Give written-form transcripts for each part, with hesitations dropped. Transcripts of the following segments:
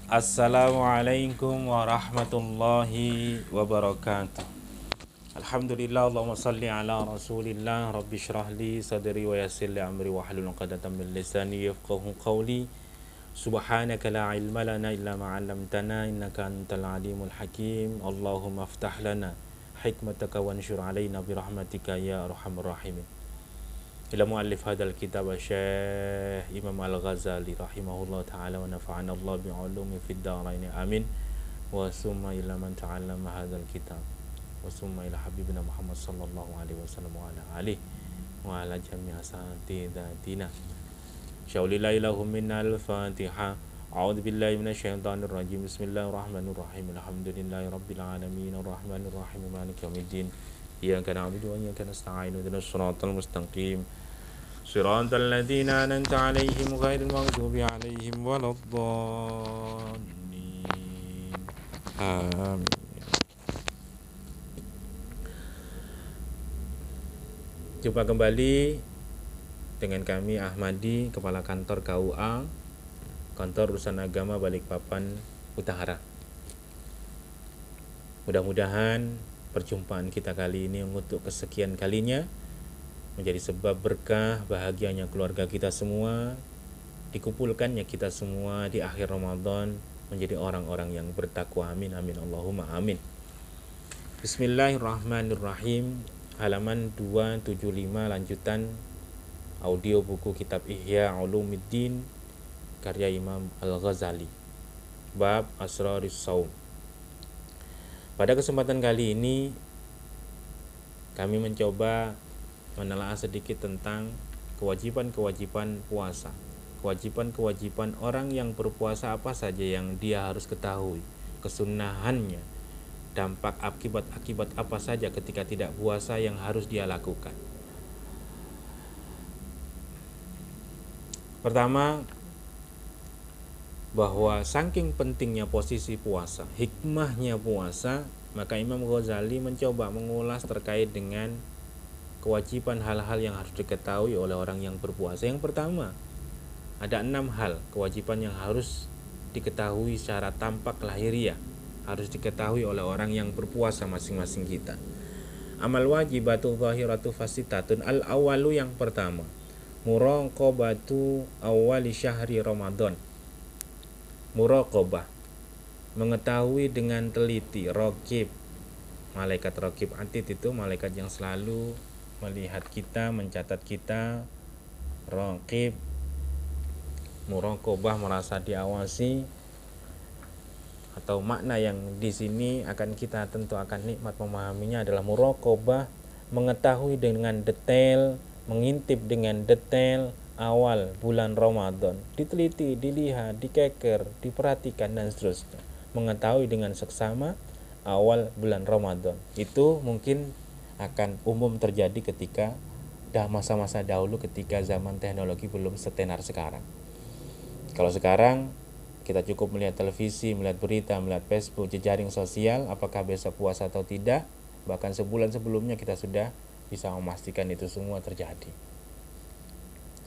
Assalamualaikum warahmatullahi wabarakatuh. Alhamdulillah, Allahumma salli ala rasulillah. Rabbi syrah li sadri wa yassir li amri wa hlul 'uqdatam min lisani yafqahu qawli. Subhanaka la ilma lana illa ma 'allamtana innaka antal alimul hakim. Allahumma aftah lana hikmataka wanshur alaina bi rahmatika ya arhamar rahimin. Ila muallif hadal kitab Syekh Imam Al-Ghazali rahimahullah ta'ala wa nafa'ana Allah bi'ulumi fid dharain amin. Wa summa ila man ta'allama hadal kitab wa summa ila habibina Muhammad sallallahu alaihi wasallam wa ala alihi wa ala jami'a asatidatina. Syaulillahi lahum minnal Fatiha. A'udzu billahi minasyaitonir rajim. Bismillahirrahmanirrahim. Alhamdulillahi rabbil alamin arrahmanir rahim maliki yaumiddin. Iyyaka na'budu wa iyyaka nasta'in ihdinas siratal mustaqim siratal ladzina an'amta 'alaihim ghairil maghdubi 'alaihim waladdallin. Amin. Jumpa kembali dengan kami Ahmadi, Kepala Kantor KUA, Kantor Urusan Agama Balikpapan Utara. Mudah-mudahan perjumpaan kita kali ini untuk kesekian kalinya menjadi sebab berkah bahagianya keluarga kita semua, dikumpulkannya kita semua di akhir Ramadan menjadi orang-orang yang bertakwa. Amin amin Allahumma amin. Bismillahirrahmanirrahim. Halaman 275 lanjutan audio buku kitab Ihya Ulumuddin karya Imam Al-Ghazali, bab Asraris Shaum. Pada kesempatan kali ini kami mencoba menelaah sedikit tentang kewajiban-kewajiban puasa. Kewajiban-kewajiban orang yang berpuasa apa saja yang dia harus ketahui, kesunahannya, dampak akibat-akibat apa saja ketika tidak puasa yang harus dia lakukan. Pertama, bahwa saking pentingnya posisi puasa, hikmahnya puasa, maka Imam Ghazali mencoba mengulas terkait dengan kewajiban hal-hal yang harus diketahui oleh orang yang berpuasa. Yang pertama, ada 6 hal kewajiban yang harus diketahui secara tampak lahiriah, harus diketahui oleh orang yang berpuasa masing-masing kita. Amal wajibatu zahiratu fasitatun. Al-awalu, yang pertama, muraqabatu awwali syahri Ramadan. Muraqabah, mengetahui dengan teliti. Raqib, malaikat raqib atid itu malaikat yang selalu melihat kita, mencatat kita. Raqib, muraqabah, merasa diawasi. Atau makna yang di sini akan kita tentu akan nikmat memahaminya adalah muraqabah, mengetahui dengan detail, mengintip dengan detail awal bulan Ramadan, diteliti, dilihat, dikeker, diperhatikan dan seterusnya. Mengetahui dengan seksama awal bulan Ramadan. Itu mungkin akan umum terjadi ketika masa-masa dahulu ketika zaman teknologi belum setenar sekarang. Kalau sekarang kita cukup melihat televisi, melihat berita, melihat Facebook, jejaring sosial, apakah besok puasa atau tidak. Bahkan sebulan sebelumnya kita sudah bisa memastikan itu semua terjadi.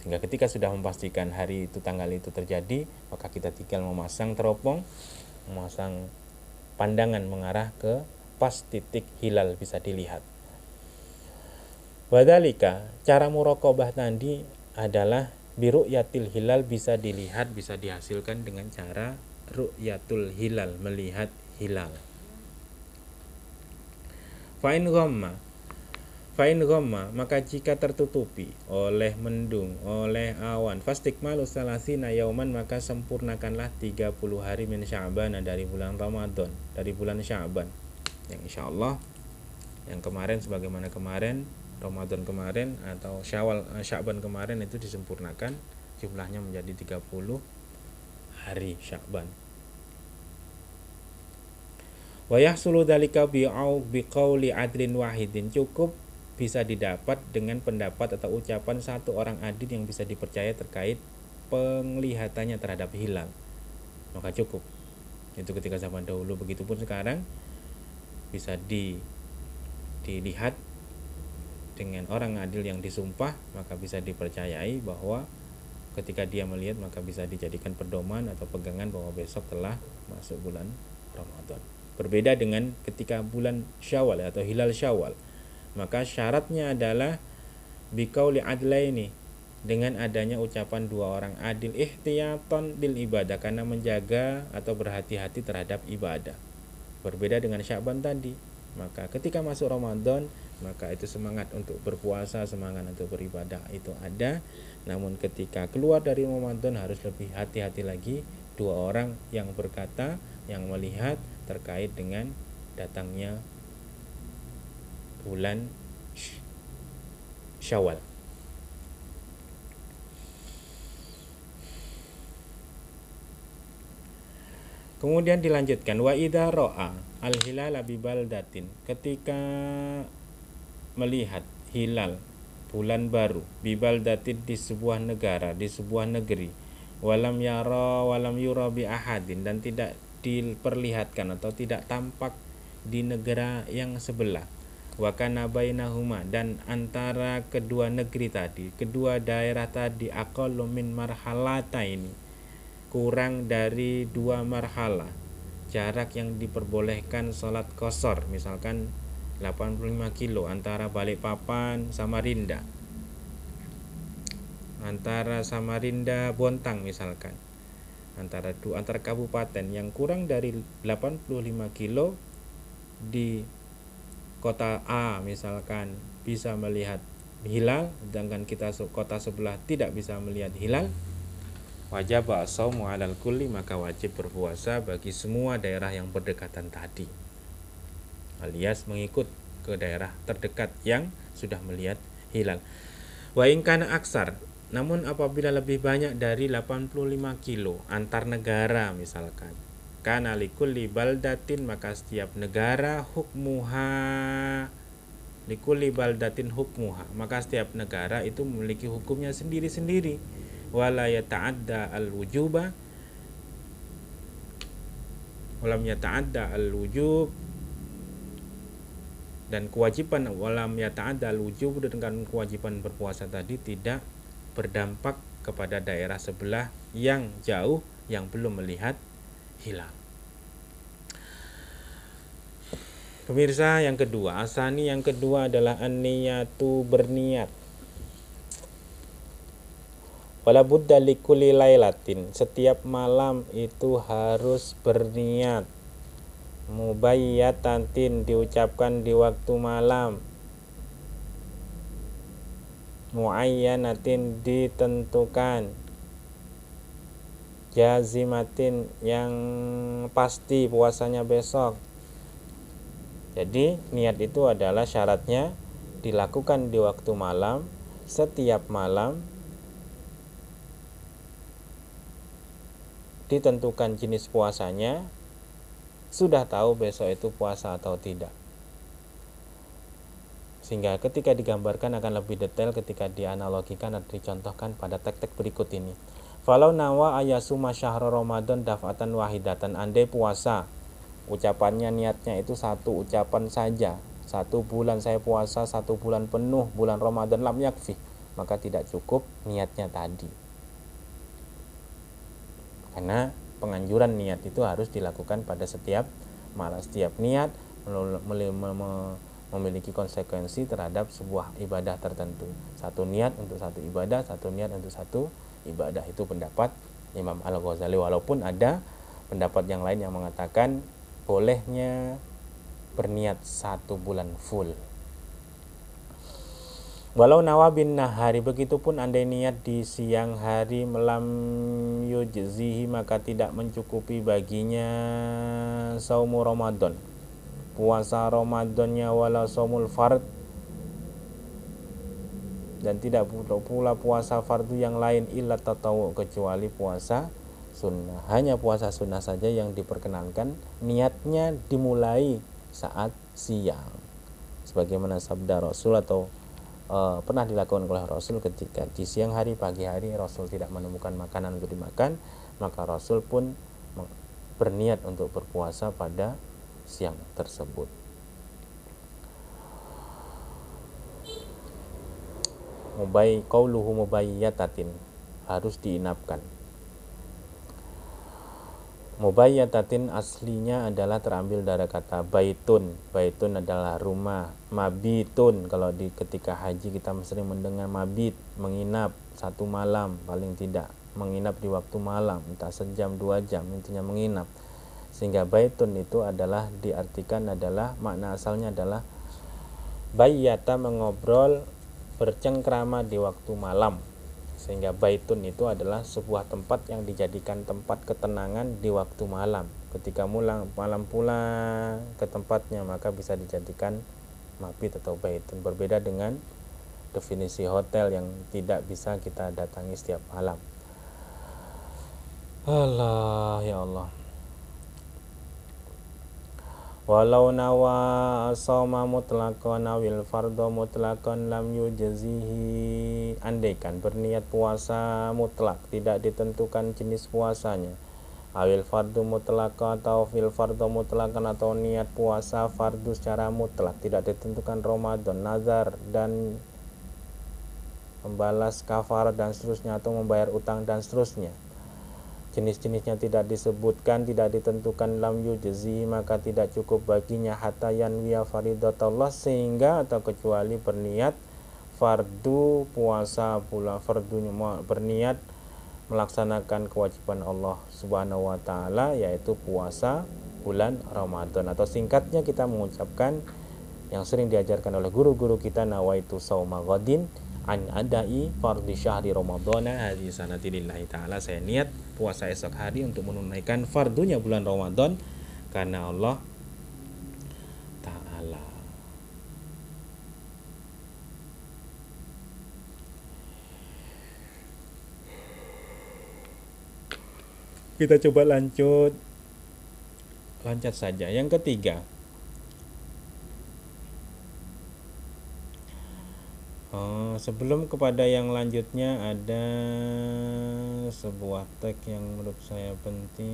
Sehingga ketika sudah memastikan hari itu, tanggal itu terjadi, maka kita tinggal memasang teropong, memasang pandangan mengarah ke pas titik hilal bisa dilihat. Wadhalika, cara muraqabah tadi adalah biru'yatil hilal, bisa dilihat, bisa dihasilkan dengan cara ru'yatul hilal, melihat hilal. Fa'in ghamma, maka jika tertutupi oleh mendung, oleh awan, fastikmalu salasina yauman, maka sempurnakanlah 30 hari min Sya'ban, dari bulan Ramadan, dari bulan Sya'ban. Yang insyaallah yang kemarin, sebagaimana kemarin Ramadan kemarin atau Sya'ban kemarin itu disempurnakan, jumlahnya menjadi 30 hari Sya'ban. Wa yahsulu dzalika biqauli adlin wahidin, cukup bisa didapat dengan pendapat atau ucapan satu orang adil yang bisa dipercaya terkait penglihatannya terhadap hilal, maka cukup. Itu ketika zaman dahulu, begitupun sekarang bisa dilihat dengan orang adil yang disumpah, maka bisa dipercayai bahwa ketika dia melihat maka bisa dijadikan pedoman atau pegangan bahwa besok telah masuk bulan Ramadan. Berbeda dengan ketika bulan Syawal atau hilal Syawal, maka syaratnya adalah biqauli adlaini, dengan adanya ucapan dua orang adil, ihtiyatan lil ibadah, karena menjaga atau berhati-hati terhadap ibadah. Berbeda dengan Sya'ban tadi, maka ketika masuk Ramadan maka itu semangat untuk berpuasa, semangat untuk beribadah itu ada. Namun ketika keluar dari Ramadan harus lebih hati-hati lagi. Dua orang yang berkata, yang melihat terkait dengan datangnya bulan Syawal. Kemudian dilanjutkan, wa idza ra'a al-hilala bi baldatin, ketika melihat hilal bulan baru bi baldatin di sebuah negara, di sebuah negeri, walam yura bi ahadin, dan tidak diperlihatkan atau tidak tampak di negara yang sebelah, wa kana bainahuma, dan antara kedua negeri tadi, kedua daerah tadi, aqallu min marhalataini, kurang dari 2 marhalah, jarak yang diperbolehkan sholat qashar, misalkan 85 kilo antara Balikpapan Samarinda, antara Samarinda Bontang misalkan, antara kabupaten yang kurang dari 85 kilo di kota A misalkan bisa melihat hilal, sedangkan kita kota sebelah tidak bisa melihat hilal, wajib as-shaumu 'alal kulli, maka wajib berpuasa bagi semua daerah yang berdekatan tadi, alias mengikut ke daerah terdekat yang sudah melihat hilal. Wa in kana aksar, namun apabila lebih banyak dari 85 kilo antar negara misalkan, kana likulli baldatin, maka setiap negara hukmuha, likulli baldatin hukmuha, maka setiap negara itu memiliki hukumnya sendiri-sendiri. Wala yata'adda al-wujuba, walam yata'adda al-wujub, dan kewajiban walam yata'adda al-wujub, dengan kewajiban berpuasa tadi tidak berdampak kepada daerah sebelah yang jauh yang belum melihat hilal. Pemirsa, yang kedua, asani yang kedua adalah an-niyatu, berniat. Wala budda likulli lailatin, setiap malam itu harus berniat. Mubayyatatin, diucapkan di waktu malam. Muayyanatin, ditentukan. Jazimatin, yang pasti puasanya besok. Jadi niat itu adalah syaratnya dilakukan di waktu malam, setiap malam, ditentukan jenis puasanya, sudah tahu besok itu puasa atau tidak. Sehingga ketika digambarkan akan lebih detail ketika dianalogikan atau dicontohkan pada teks-teks berikut ini. Falau nawa ayasuma syahra Ramadan daf'atan wahidatan, andai puasa, ucapannya niatnya itu satu ucapan saja, 1 bulan saya puasa, 1 bulan penuh bulan Ramadan, lam yakfi, maka tidak cukup niatnya tadi. Karena penganjuran niat itu harus dilakukan pada setiap malam. Setiap niat memiliki konsekuensi terhadap sebuah ibadah tertentu. Satu niat untuk satu ibadah, satu niat untuk satu ibadah. Itu pendapat Imam Al-Ghazali, walaupun ada pendapat yang lain yang mengatakan bolehnya berniat 1 bulan full. Walau nawa bin nahari, begitupun andai niat di siang hari, melam yujzihi, maka tidak mencukupi baginya saumu Ramadan, puasa Ramadannya, wala saumul fard, dan tidak pula puasa fardu yang lain, illa tatawu, kecuali puasa sunnah. Hanya puasa sunnah saja yang diperkenankan niatnya dimulai saat siang, sebagaimana sabda Rasul atau pernah dilakukan oleh Rasul ketika di siang hari, pagi hari Rasul tidak menemukan makanan untuk dimakan, maka Rasul pun berniat untuk berpuasa pada siang tersebut. Qauluhu mubayyatatin, harus diinapkan. Mubayyatatin aslinya adalah terambil dari kata baitun. Baitun adalah rumah. Mabitun, kalau di ketika haji kita sering mendengar mabit, menginap satu malam, paling tidak menginap di waktu malam, entah sejam 2 jam, intinya menginap. Sehingga baitun itu adalah diartikan adalah, makna asalnya adalah bayyata, mengobrol, bercengkrama di waktu malam. Sehingga baitun itu adalah sebuah tempat yang dijadikan tempat ketenangan di waktu malam. Ketika malam pulang ke tempatnya, maka bisa dijadikan mabit atau baitun. Berbeda dengan definisi hotel yang tidak bisa kita datangi setiap malam. Allah, ya Allah. Walau nawa asoma mutlaqan awil fardhu mutlaqan lam yujzihi, andaikan berniat puasa mutlak, tidak ditentukan jenis puasanya, awil fardhu mutlaqan atau fil fardhu mutlaqan, atau niat puasa fardu secara mutlak, tidak ditentukan Ramadan, nazar dan membalas kafar dan seterusnya, atau membayar utang dan seterusnya, jenis-jenisnya tidak disebutkan, tidak ditentukan, lam yujzi, maka tidak cukup baginya hatta yanwiya faridatullah, sehingga atau kecuali berniat fardu puasa pula, fardunya berniat melaksanakan kewajiban Allah Subhanahu wa taala, yaitu puasa bulan Ramadan, atau singkatnya kita mengucapkan yang sering diajarkan oleh guru-guru kita, nawaitu shauma ghadin an adai fardhi syahri ramadhana hadhihi sanati lillahi ta'ala, saya niat puasa esok hari untuk menunaikan fardunya bulan Ramadan karena Allah Ta'ala. Kita coba loncat saja. Yang ketiga, sebelum kepada yang lanjutnya, ada sebuah teks yang menurut saya penting.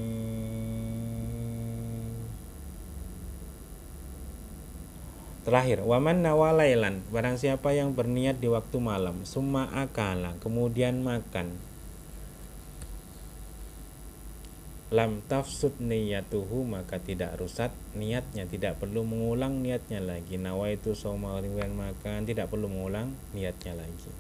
Terakhir, waman nawalailan, barang siapa yang berniat di waktu malam, summa akala, kemudian makan, lam tafsud niyatuhu, maka tidak rusak niatnya, tidak perlu mengulang niatnya lagi. Nawaitu shauma ghadin, makan, tidak perlu mengulang niatnya lagi.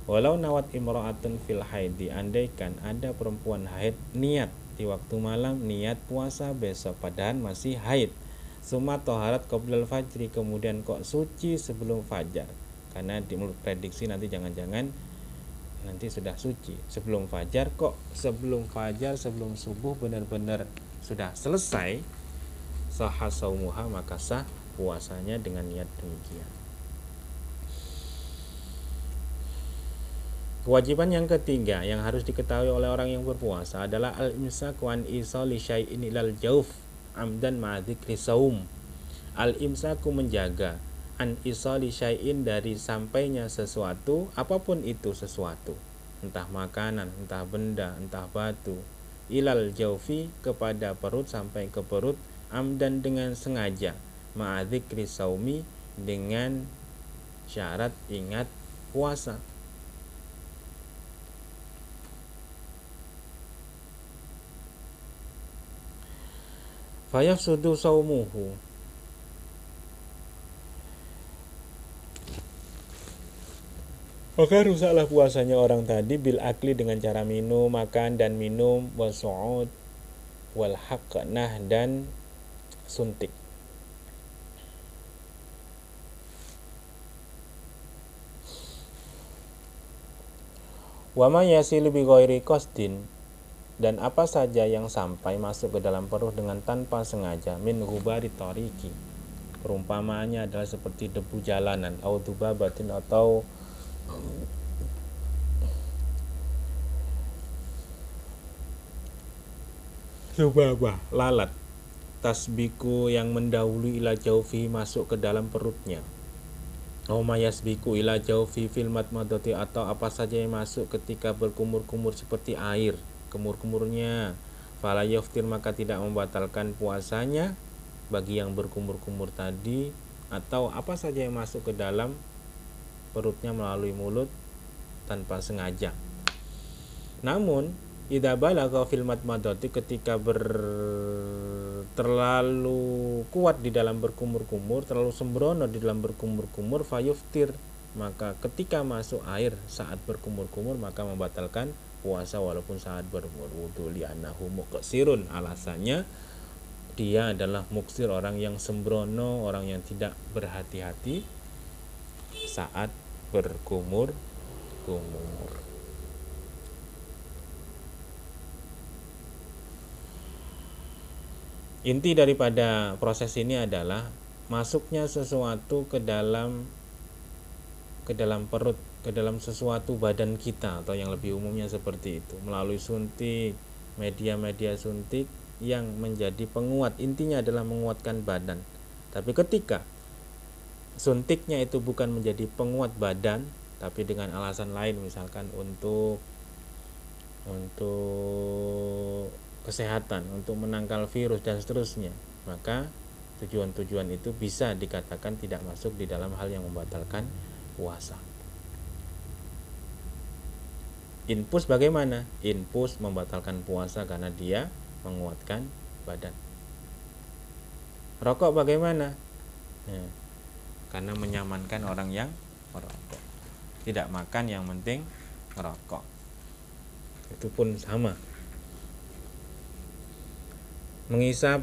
Walau nawat imra'atun fil haidi, andaikan ada perempuan haid niat di waktu malam, niat puasa besok padahal masih haid. Summa toharat qoblal fajri, kemudian kok suci sebelum fajar, karena di mulut prediksi nanti jangan-jangan nanti sudah suci sebelum fajar, kok sebelum fajar, sebelum subuh benar-benar sudah selesai, sahha saumuha, maka sah puasanya dengan niat demikian. Kewajiban yang ketiga yang harus diketahui oleh orang yang berpuasa adalah al-imsaku an isali syai'in ilal jauf amdan ma'adzikri saum. Al-imsaku, menjaga, an isali syai'in, dari sampainya sesuatu, apapun itu sesuatu, entah makanan, entah benda, entah batu, ilal jaufi, kepada perut, sampai ke perut, amdan, dengan sengaja, ma'adzikri saumi, dengan syarat ingat puasa. Fayafsudu saumuhu, maka rusaklah puasanya orang tadi, bil akli, dengan cara minum, makan dan minum, wal su'ud wal haqnah, dan suntik. Wa ma yasilu bi ghairi qasdin, dan apa saja yang sampai masuk ke dalam perut dengan tanpa sengaja, min ghubari tariqi, perumpamaannya adalah seperti debu jalanan, au dubabatin, atau subabah, lalat, tasbiku, yang mendahului ila jaufi, masuk ke dalam perutnya. Yasbiku ila jaufi fil madmadati, atau apa saja yang masuk ketika berkumur-kumur seperti air, kumur-kumurnya. Fala yaftir, maka tidak membatalkan puasanya bagi yang berkumur-kumur tadi, atau apa saja yang masuk ke dalam perutnya melalui mulut tanpa sengaja. Namun idza balagha fil madmadati, ketika terlalu kuat di dalam berkumur-kumur, terlalu sembrono di dalam berkumur-kumur, fayuftir, maka ketika masuk air saat berkumur-kumur maka membatalkan puasa walaupun saat berwudu. Li'annahu muqsirun, alasannya dia adalah muksir, orang yang sembrono, orang yang tidak berhati-hati saat berkumur-kumur. Inti daripada proses ini adalah masuknya sesuatu ke dalam perut, ke dalam sesuatu badan kita, atau yang lebih umumnya seperti itu, melalui suntik, media-media suntik yang menjadi penguat. Intinya adalah menguatkan badan. Tapi ketika suntiknya itu bukan menjadi penguat badan, tapi dengan alasan lain, misalkan untuk kesehatan, untuk menangkal virus dan seterusnya, maka tujuan-tujuan itu bisa dikatakan tidak masuk di dalam hal yang membatalkan puasa. Infus bagaimana? Infus membatalkan puasa karena dia menguatkan badan. Rokok bagaimana? Karena menyamankan orang yang merokok. Tidak makan, yang penting merokok. Itu pun sama. Menghisap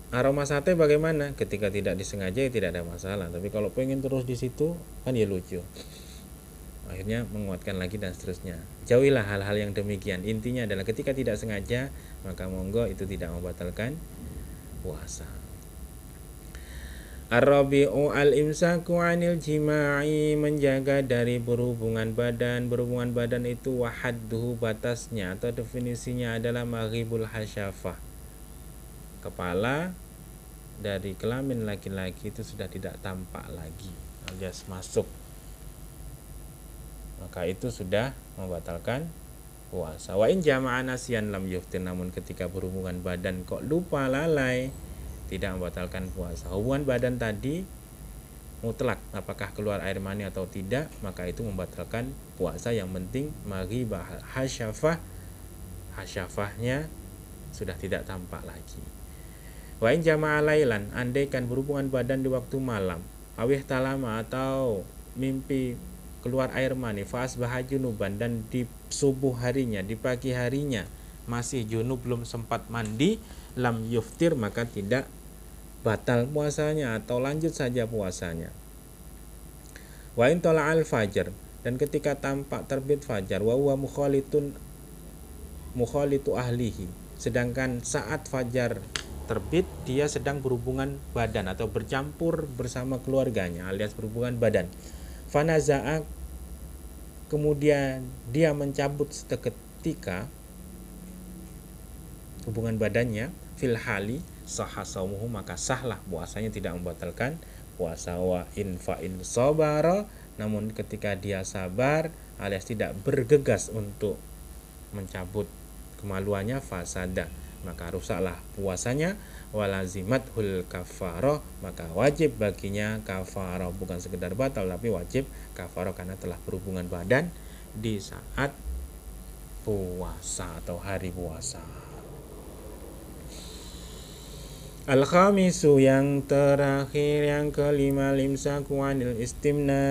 aroma sate bagaimana? Ketika tidak disengaja ya tidak ada masalah. Tapi kalau pengen terus di situ kan ya lucu. Akhirnya menguatkan lagi dan seterusnya. Jauhilah hal-hal yang demikian. Intinya adalah ketika tidak sengaja maka monggo, itu tidak membatalkan puasa. Ar-rabi'u al-imsaku 'anil jima'i, menjaga dari berhubungan badan. Berhubungan badan itu wahadduhu, batasnya atau definisinya adalah maghibul hasyafah. Kepala dari kelamin laki-laki itu sudah tidak tampak lagi, alias masuk, maka itu sudah membatalkan puasa. Wa in jama'a nasiyan lam yuftir, namun ketika berhubungan badan kok lupa, lalai, tidak membatalkan puasa. Hubungan badan tadi mutlak, apakah keluar air mani atau tidak, maka itu membatalkan puasa. Yang penting maghibah hasyafah, hasyafahnya sudah tidak tampak lagi. Wa in jama'a lailan, andaikan berhubungan badan di waktu malam, awih talama, atau mimpi keluar air mani, fa asbaha junuban, dan di subuh harinya, di pagi harinya masih junub, belum sempat mandi, lam yuftir, maka tidak batal puasanya atau lanjut saja puasanya. Wa in tala'al fajar, dan ketika tampak terbit fajar, wa huwa mukhalitu ahlihi, sedangkan saat fajar terbit dia sedang berhubungan badan atau bercampur bersama keluarganya, alias berhubungan badan. Fanaza'a, kemudian dia mencabut seketika hubungan badannya, fil hali sahha saumuhu, maka sahlah puasanya, tidak membatalkan puasa. Wa in fa'in sabara, namun ketika dia sabar alias tidak bergegas untuk mencabut kemaluannya, fasada, maka rusaklah puasanya. Walazimathul kafarah, maka wajib baginya kafarah, bukan sekedar batal tapi wajib kafarah karena telah berhubungan badan di saat puasa atau hari puasa. Al-khamisu, yang terakhir, yang kelima, limsaku 'anil istimna,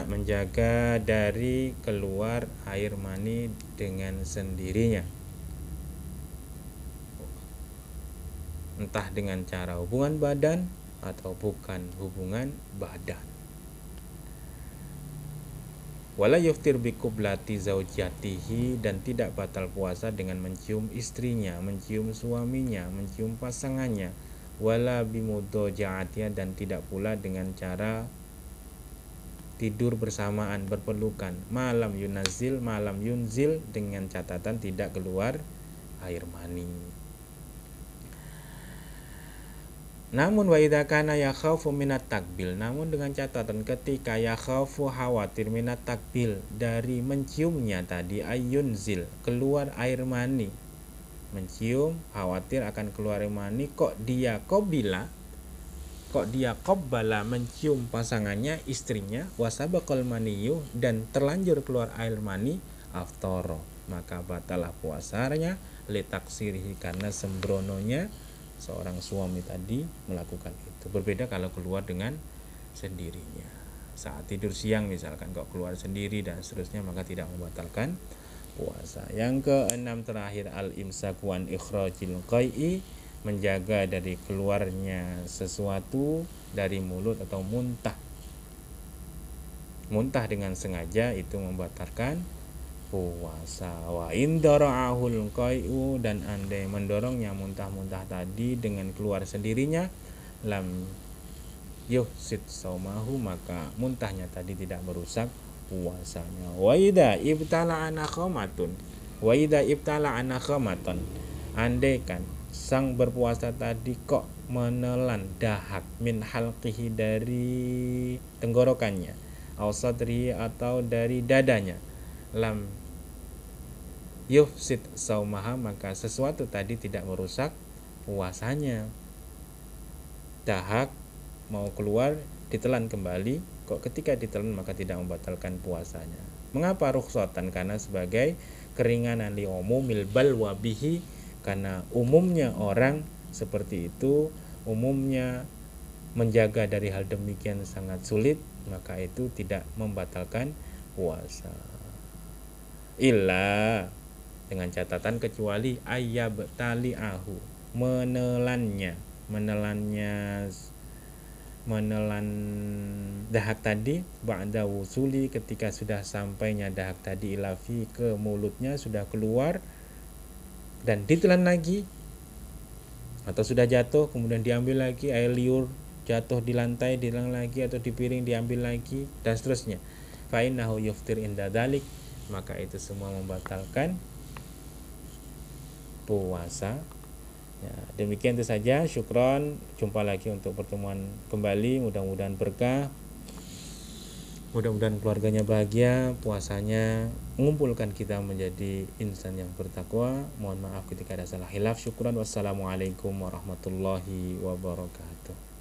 menjaga dari keluar air mani dengan sendirinya, entah dengan cara hubungan badan atau bukan hubungan badan. Wala yuftir biqublati zaujatihi, dan tidak batal puasa dengan mencium istrinya, mencium suaminya, mencium pasangannya. Wala bimudoja'atiha, dan tidak pula dengan cara tidur bersamaan, berpelukan. Malam yunzil, dengan catatan tidak keluar air mani. Namun wa idza kana yakhafu minat takbil, namun dengan catatan ketika yakhafu khawatir minat takbil dari menciumnya tadi ayunzil keluar air mani, mencium khawatir akan keluar air mani, kok dia qabbala mencium pasangannya, istrinya, wasabaqal maniyu dan terlanjur keluar air mani, aftara maka batalah puasanya, litaksirihi karena sembrononya seorang suami tadi melakukan itu. Berbeda kalau keluar dengan sendirinya. Saat tidur siang misalkan kok keluar sendiri dan seterusnya, maka tidak membatalkan puasa. Yang keenam terakhir, al-imsaku an ikhrajil qai'i, menjaga dari keluarnya sesuatu dari mulut atau muntah. Muntah dengan sengaja itu membatalkan puasa. Wa indara'ahul qai'u, dan andai mendorongnya muntah-muntah tadi dengan keluar sendirinya, lam yuhsid saumahu, maka muntahnya tadi tidak merusak puasanya. Wa idza ibtala anakhamatun, andai kan sang berpuasa tadi kok menelan dahak min halqihi, dari tenggorokannya, au sadri atau dari dadanya, lam yufsid saumaha, maka sesuatu tadi tidak merusak puasanya. Dahak mau keluar ditelan kembali, kok ketika ditelan maka tidak membatalkan puasanya. Mengapa rukhsatan? Karena sebagai keringanan li umumil balwa bihi, karena umumnya orang seperti itu, umumnya menjaga dari hal demikian sangat sulit, maka itu tidak membatalkan puasa. Illa, dengan catatan kecuali ayyabtali'ahu, menelan dahak tadi ba'da wusuli, ketika sudah sampainya dahak tadi ilafi ke mulutnya, sudah keluar dan ditelan lagi, atau sudah jatuh kemudian diambil lagi, air liur jatuh di lantai ditelan lagi, atau di piring diambil lagi dan seterusnya, fa innahu yuftir inda dzalik, maka itu semua membatalkan puasa. Ya, demikian itu saja. Syukron. Jumpa lagi untuk pertemuan kembali. Mudah-mudahan berkah. Mudah-mudahan keluarganya bahagia, puasanya mengumpulkan kita menjadi insan yang bertakwa. Mohon maaf ketika ada salah hilaf. Syukron. Wassalamualaikum warahmatullahi wabarakatuh.